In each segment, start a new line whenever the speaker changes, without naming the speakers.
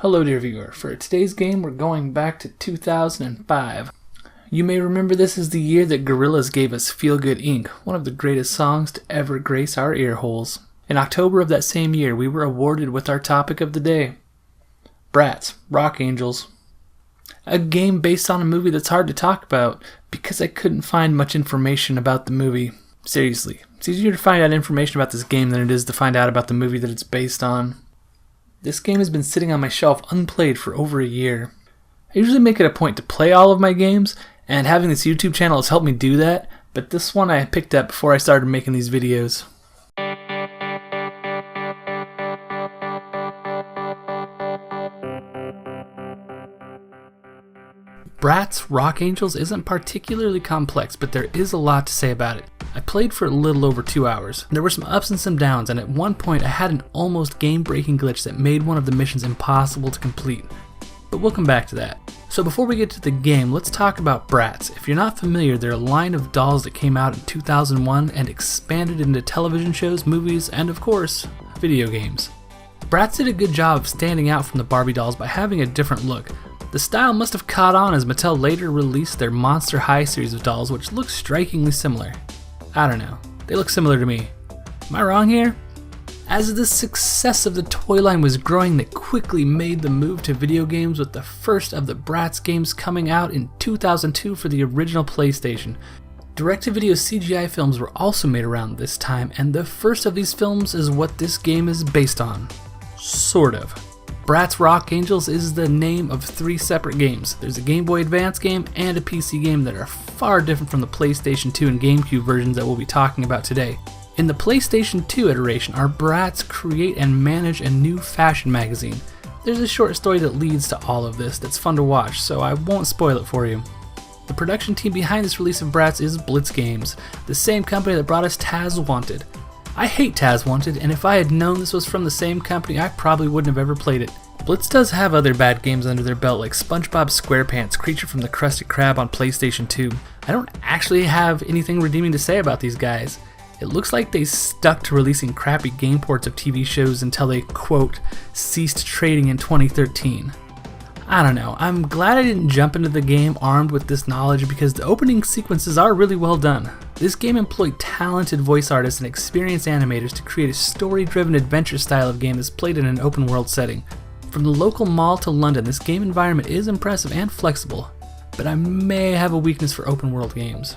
Hello dear viewer, for today's game we're going back to 2005. You may remember this is the year that Gorillaz gave us Feel Good Inc., one of the greatest songs to ever grace our ear holes. In October of that same year we were awarded with our topic of the day, Bratz Rock Angelz. A game based on a movie that's hard to talk about because I couldn't find much information about the movie. Seriously, it's easier to find out information about this game than it is to find out about the movie that it's based on. This game has been sitting on my shelf unplayed for over a year. I usually make it a point to play all of my games, and having this YouTube channel has helped me do that, but this one I picked up before I started making these videos. Bratz Rock Angelz isn't particularly complex, but there is a lot to say about it. I played for a little over 2 hours. There were some ups and some downs, and at one point I had an almost game-breaking glitch that made one of the missions impossible to complete. But we'll come back to that. So before we get to the game, let's talk about Bratz. If you're not familiar, they're a line of dolls that came out in 2001 and expanded into television shows, movies, and of course, video games. Bratz did a good job of standing out from the Barbie dolls by having a different look. The style must have caught on as Mattel later released their Monster High series of dolls, which look strikingly similar. I don't know, they look similar to me. Am I wrong here? As the success of the toy line was growing, they quickly made the move to video games, with the first of the Bratz games coming out in 2002 for the original PlayStation. Direct-to-video CGI films were also made around this time, and the first of these films is what this game is based on. Sort of. Bratz Rock Angelz is the name of 3 separate games. There's a Game Boy Advance game and a PC game that are far different from the PlayStation 2 and GameCube versions that we'll be talking about today. In the PlayStation 2 iteration, our Bratz create and manage a new fashion magazine. There's a short story that leads to all of this that's fun to watch, so I won't spoil it for you. The production team behind this release of Bratz is Blitz Games, the same company that brought us Taz Wanted. I hate Taz Wanted, and if I had known this was from the same company, I probably wouldn't have ever played it. Blitz does have other bad games under their belt, like SpongeBob SquarePants, Creature from the Krusty Krab on PlayStation 2. I don't actually have anything redeeming to say about these guys. It looks like they stuck to releasing crappy game ports of TV shows until they, quote, ceased trading in 2013. I don't know, I'm glad I didn't jump into the game armed with this knowledge because the opening sequences are really well done. This game employed talented voice artists and experienced animators to create a story-driven adventure style of game that's played in an open world setting. From the local mall to London, this game environment is impressive and flexible, but I may have a weakness for open world games.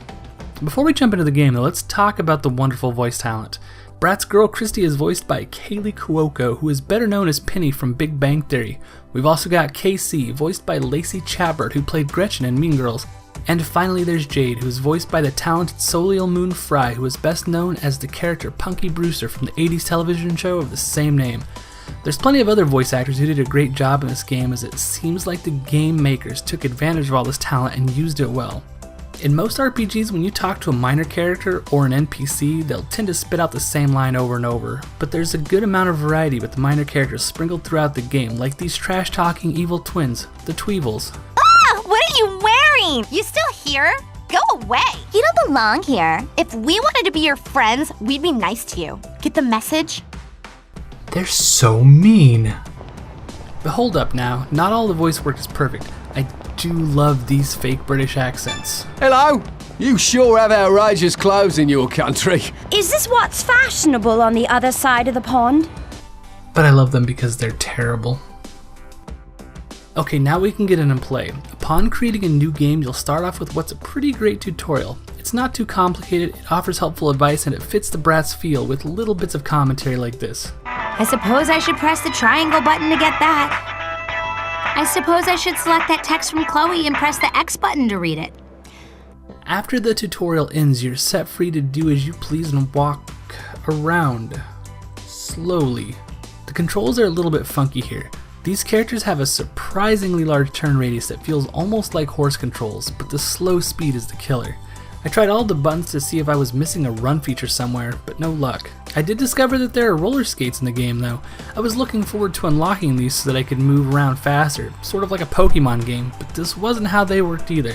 Before we jump into the game though, let's talk about the wonderful voice talent. Bratz girl Christy is voiced by Kaylee Cuoco, who is better known as Penny from Big Bang Theory. We've also got KC, voiced by Lacey Chabert, who played Gretchen in Mean Girls. And finally there's Jade, who is voiced by the talented Soliel Moon Fry, who is best known as the character Punky Brewster from the 80s television show of the same name. There's plenty of other voice actors who did a great job in this game, as it seems like the game makers took advantage of all this talent and used it well. In most RPGs, when you talk to a minor character or an NPC, they'll tend to spit out the same line over and over, but there's a good amount of variety with the minor characters sprinkled throughout the game, like these trash-talking evil twins, the Tweevils.
Ah! What are you wearing? You still here? Go away! You don't belong here. If we wanted to be your friends, we'd be nice to you. Get the message?
They're so mean. But hold up now, not all the voice work is perfect. I do love these fake British accents.
Hello? You sure have outrageous clothes in your country.
Is this what's fashionable on the other side of the pond?
But I love them because they're terrible. Okay, now we can get in and play. Upon creating a new game, you'll start off with what's a pretty great tutorial. It's not too complicated, it offers helpful advice, and it fits the Bratz feel with little bits of commentary like this.
I suppose I should press the triangle button to get that. I suppose I should select that text from Chloe and press the X button to read it.
After the tutorial ends, you're set free to do as you please and walk around slowly. The controls are a little bit funky here. These characters have a surprisingly large turn radius that feels almost like horse controls, but the slow speed is the killer. I tried all the buttons to see if I was missing a run feature somewhere, but no luck. I did discover that there are roller skates in the game though. I was looking forward to unlocking these so that I could move around faster, sort of like a Pokemon game, but this wasn't how they worked either.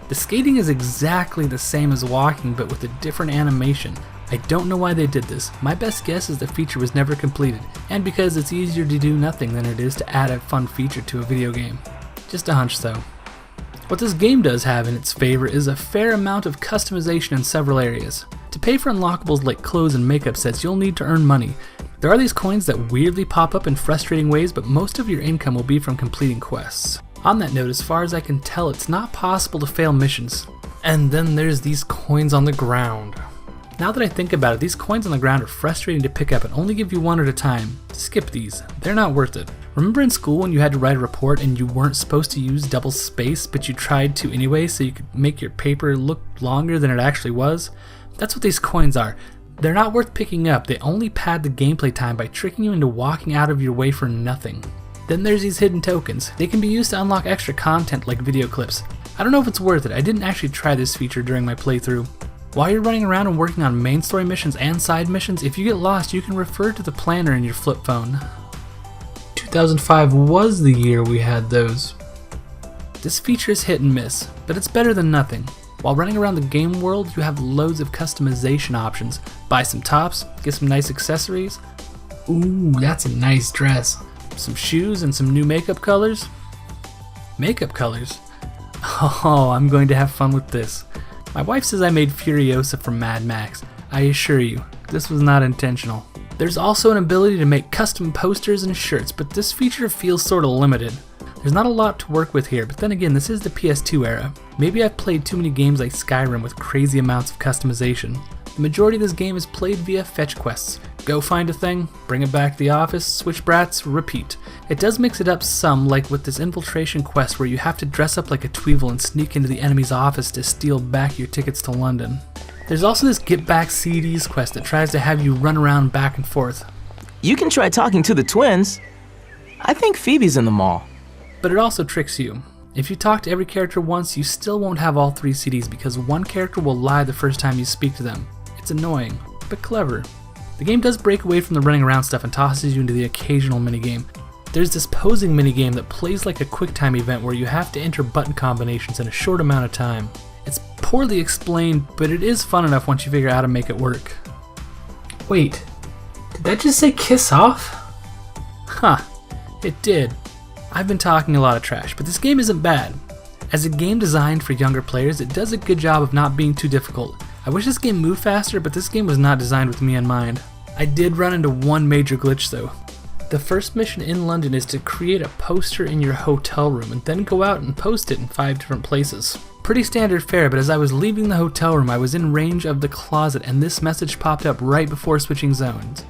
The skating is exactly the same as walking, but with a different animation. I don't know why they did this. My best guess is the feature was never completed, and because it's easier to do nothing than it is to add a fun feature to a video game. Just a hunch though. What this game does have in its favor is a fair amount of customization in several areas. To pay for unlockables like clothes and makeup sets, you'll need to earn money. There are these coins that weirdly pop up in frustrating ways, but most of your income will be from completing quests. On that note, as far as I can tell, it's not possible to fail missions. And then there's these coins on the ground. Now that I think about it, these coins on the ground are frustrating to pick up and only give you one at a time. Skip these, they're not worth it. Remember in school when you had to write a report and you weren't supposed to use double space, but you tried to anyway so you could make your paper look longer than it actually was? That's what these coins are. They're not worth picking up, they only pad the gameplay time by tricking you into walking out of your way for nothing. Then there's these hidden tokens. They can be used to unlock extra content like video clips. I don't know if it's worth it, I didn't actually try this feature during my playthrough. While you're running around and working on main story missions and side missions, if you get lost, you can refer to the planner in your flip phone. 2005 was the year we had those. This feature is hit and miss, but it's better than nothing. While running around the game world, you have loads of customization options. Buy some tops, get some nice accessories. Ooh, that's a nice dress. Some shoes and some new makeup colors. Makeup colors? Oh, I'm going to have fun with this. My wife says I made Furiosa from Mad Max. I assure you, this was not intentional. There's also an ability to make custom posters and shirts, but this feature feels sort of limited. There's not a lot to work with here, but then again, this is the PS2 era. Maybe I've played too many games like Skyrim with crazy amounts of customization. The majority of this game is played via fetch quests. Go find a thing, bring it back to the office, switch brats, repeat. It does mix it up some, like with this infiltration quest where you have to dress up like a Tweevil and sneak into the enemy's office to steal back your tickets to London. There's also this Get Back CDs quest that tries to have you run around back and forth.
You can try talking to the twins. I think Phoebe's in the mall.
But it also tricks you. If you talk to every character once, you still won't have all 3 CDs because one character will lie the first time you speak to them. It's annoying, but clever. The game does break away from the running around stuff and tosses you into the occasional minigame. There's this posing minigame that plays like a QuickTime event where you have to enter button combinations in a short amount of time. It's poorly explained, but it is fun enough once you figure out how to make it work. Wait, did that just say kiss off? Huh, it did. I've been talking a lot of trash, but this game isn't bad. As a game designed for younger players, it does a good job of not being too difficult. I wish this game moved faster, but this game was not designed with me in mind. I did run into one major glitch though. The first mission in London is to create a poster in your hotel room and then go out and post it in 5 different places. Pretty standard fare, but as I was leaving the hotel room, I was in range of the closet and this message popped up right before switching zones.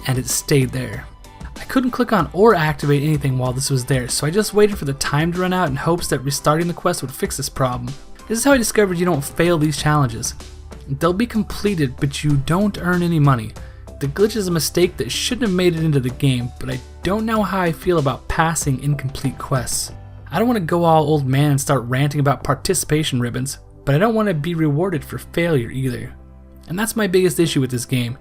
And it stayed there. I couldn't click on or activate anything while this was there, so I just waited for the time to run out in hopes that restarting the quest would fix this problem. This is how I discovered you don't fail these challenges. They'll be completed, but you don't earn any money. The glitch is a mistake that shouldn't have made it into the game, but I don't know how I feel about passing incomplete quests. I don't want to go all old man and start ranting about participation ribbons, but I don't want to be rewarded for failure either. And that's my biggest issue with this game.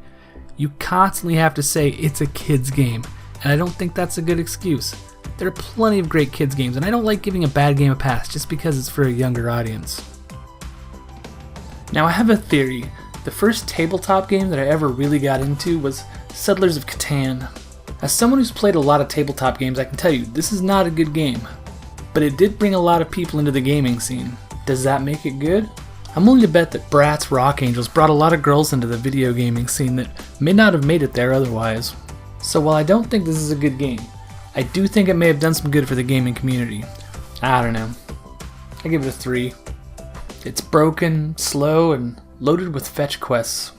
You constantly have to say it's a kid's game, and I don't think that's a good excuse. There are plenty of great kids games, and I don't like giving a bad game a pass just because it's for a younger audience. Now I have a theory. The first tabletop game that I ever really got into was Settlers of Catan. As someone who's played a lot of tabletop games, I can tell you, this is not a good game. But it did bring a lot of people into the gaming scene. Does that make it good? I'm willing to bet that Bratz Rock Angelz brought a lot of girls into the video gaming scene that may not have made it there otherwise. So while I don't think this is a good game, I do think it may have done some good for the gaming community. I don't know. I give it a 3. It's broken, slow, and loaded with fetch quests.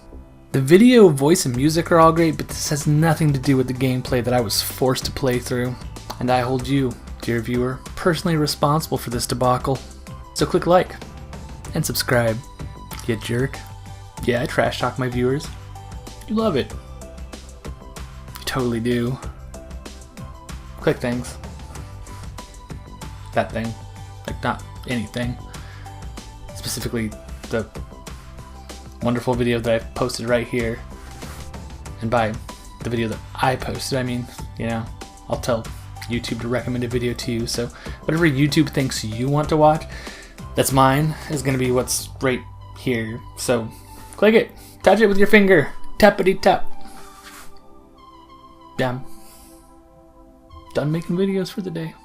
The video, voice, and music are all great, but this has nothing to do with the gameplay that I was forced to play through. And I hold you, dear viewer, personally responsible for this debacle. So click like and subscribe, you jerk. Yeah, I trash talk my viewers. You love it. You totally do. Click things. That thing. Like, not anything. Specifically, the wonderful video that I posted right here. And by the video that I posted, I mean, you know, I'll tell YouTube to recommend a video to you, so whatever YouTube thinks you want to watch, that's mine, is going to be what's right here. So click it, Touch it with your finger. Tappity tap. Damn. Done making videos for the day.